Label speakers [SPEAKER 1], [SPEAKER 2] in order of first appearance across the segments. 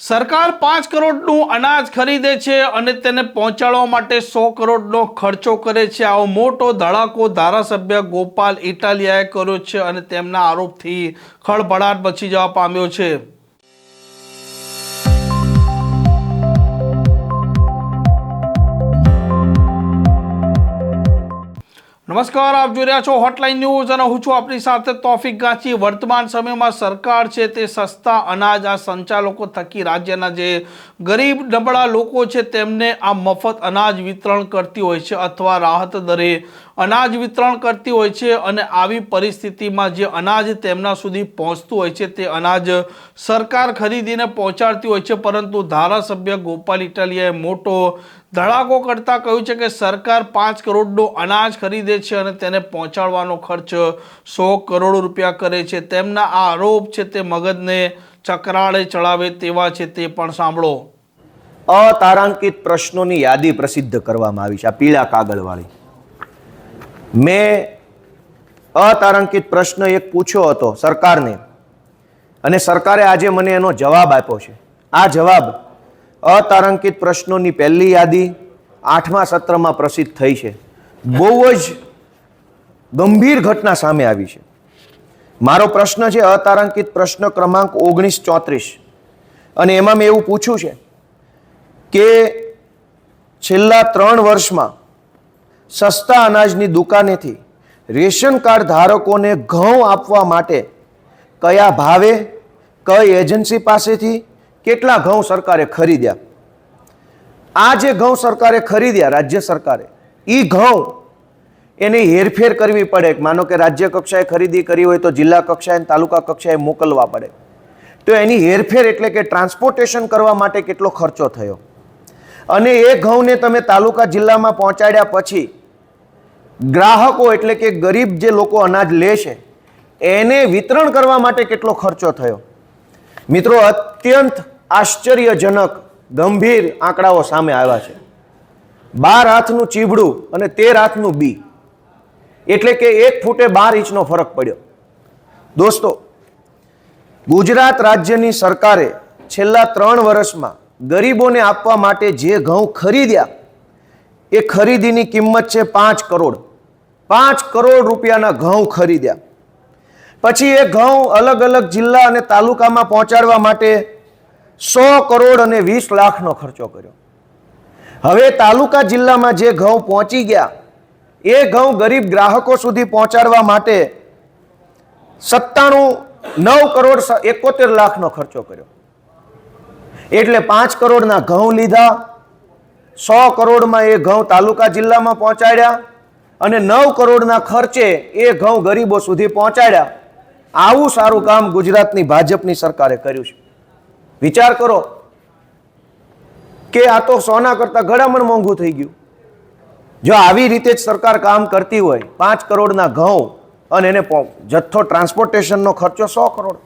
[SPEAKER 1] સરકાર 5 કરોડનું અનાજ ખરીદે છે અને તેને પહોંચાડવા માટે 100 કરોડનો ખર્ચો કરે છે. આવો મોટો ધડાકો ધારાસભ્ય ગોપાલ ઇટાલિયાએ કર્યો છે અને તેમના આરોપથી ખળભળાટ મચી જવા પામ્યો છે. નમસ્કાર, આપ જોઈ રહ્યા છો હોટલાઇન ન્યૂઝ અને હું છું આપની સાથે તોફિક ગાંચી. વર્તમાન સમયમાં સરકાર છે તે સસ્તા અનાજ આ સંચાલકો થકી રાજ્યના જે ગરીબ નબળા લોકો છે તેમને આ મફત અનાજ વિતરણ કરતી હોય છે અથવા રાહત દરે અનાજ વિતરણ કરતી હોય છે. અને આવી પરિસ્થિતિમાં જે અનાજ તેમના સુધી પહોંચતું હોય છે તે અનાજ સરકાર ખરીદીને પહોંચાડતી હોય છે. પરંતુ ધારાસભ્ય ગોપાલ ઇટાલિયાએ મોટો ધડાકો કરતા કહ્યું છે કે સરકાર 5 કરોડનું અનાજ ખરીદે છે અને તેને પહોંચાડવાનો ખર્ચ 100 કરોડ રૂપિયા કરે છે. તેમના આ આરોપ છે તે મગજને ચકરાળે ચડાવે તેવા છે, તે પણ સાંભળો.
[SPEAKER 2] અતારાંકિત પ્રશ્નોની યાદી પ્રસિદ્ધ કરવામાં આવી છે. આ પીળા કાગળવાળી મેં અતારાંકિત પ્રશ્ન એક પૂછ્યો હતો સરકારને અને સરકારે આજે મને એનો જવાબ આપ્યો છે. આ જવાબ અતારાંકિત પ્રશ્નોની પહેલી યાદી 8મા સત્રમાં પ્રસિદ્ધ થઈ છે. બહુ જ ગંભીર ઘટના સામે આવી છે. મારો પ્રશ્ન છે અતારાંકિત પ્રશ્ન ક્રમાંક 1934 અને એમાં મેં એવું પૂછ્યું છે કે છેલ્લા 3 વર્ષમાં સસ્તા અનાજની દુકાનેથી રેશન કાર્ડ ધારકોને ઘઉં આપવા માટે કયા ભાવે, કઈ એજન્સી પાસેથી કેટલા ઘઉં સરકારે ખરીદ્યા. આ જે ઘઉં સરકારે ખરીદ્યા, રાજ્ય સરકારે, એ ઘઉં એને હેરફેર કરવી પડે. માનો કે રાજ્ય કક્ષાએ ખરીદી કરી હોય તો જિલ્લા કક્ષાએ તાલુકા કક્ષાએ મોકલવા પડે. તો એની હેરફેર એટલે કે ટ્રાન્સપોર્ટેશન કરવા માટે કેટલો ખર્ચો થયો. અને એ ઘઉંને તમે તાલુકા જિલ્લામાં પહોંચાડ્યા પછી ગ્રાહકો એટલે કે ગરીબ જે લોકો અનાજ લે છે એને વિતરણ કરવા માટે કેટલો ખર્ચો થયો. મિત્રો, અત્યંત આશ્ચર્યજનક ગંભીર આંકડાઓ સામે આવ્યા છે. 12 હાથનું ચીબડું અને 13 હાથનું બી એટલે કે 1 ફૂટે 12 ઇંચનો ફરક પડ્યો. દોસ્તો, ગુજરાત રાજ્યની સરકારે છેલ્લા 3 વર્ષમાં ગરીબોને આપવા માટે જે ઘઉં ખરીદ્યા એ ખરીદીની કિંમત છે 5 કરોડ. 5 કરોડ રૂપિયાના ઘઉં ખરીદ્યા. પછી એ ઘઉં અલગ અલગ જિલ્લા અને તાલુકામાં પહોંચાડવા માટે 100 કરોડ અને 20 લાખનો ખર્ચો કર્યો. હવે તાલુકા જિલ્લામાં જે ઘઉં પહોંચી ગયા એ ઘઉં ગરીબ ગ્રાહકો સુધી પહોંચાડવા માટે 9 કરોડ 71 લાખનો ખર્ચો કર્યો. એટલે 5 કરોડના ઘઉં લીધા, 100 કરોડમાં એ ઘઉં તાલુકા જિલ્લામાં પહોંચાડ્યા અને 9 કરોડના ખર્ચે એ ઘઉં ગરીબો સુધી પહોંચાડ્યા. આવું સારું કામ ગુજરાતની ભાજપની સરકારે કર્યું છે. વિચાર કરો કે આ તો સોના કરતા ઘડામણ મોંઘું થઈ ગયું. જો આવી રીતે જ સરકાર કામ કરતી હોય, 5 કરોડના ઘઉં અને એને જથ્થો ટ્રાન્સપોર્ટેશનનો ખર્ચો 100 કરોડ,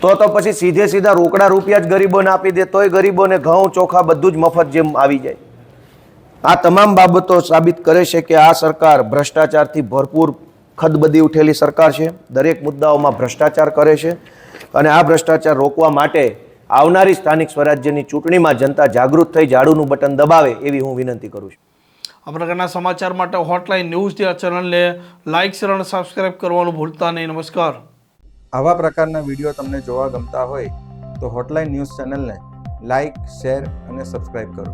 [SPEAKER 2] તો પછી સીધા રોકડા રૂપિયા જ ગરીબોને આપી દે તોય ગરીબોને ઘઉં ચોખા બધું જ મફત જેમ આવી જાય. આ તમામ બાબતો સાબિત કરે છે કે આ સરકાર ભ્રષ્ટાચારથી ભરપૂર ખદબદી ઉઠેલી સરકાર છે. દરેક મુદ્દાઓમાં ભ્રષ્ટાચાર કરે છે અને આ ભ્રષ્ટાચાર રોકવા માટે આવનારી સ્થાનિક સ્વરાજ્યની ચૂંટણીમાં જનતા જાગૃત થઈ ઝાડુનું બટન દબાવે એવી હું વિનંતી કરું છું.
[SPEAKER 1] આ પ્રકારના સમાચાર માટે હોટલાઇન ન્યૂઝ ચેનલને લાઇક, શેર અને સબસ્ક્રાઇબ કરવાનું ભૂલતા નહીં. નમસ્કાર.
[SPEAKER 3] આવા પ્રકારના વિડીયો તમને જોવા ગમતા હોય તો હોટલાઇન ન્યૂઝ ચેનલને લાઇક, શેર અને સબસ્ક્રાઇબ કરો.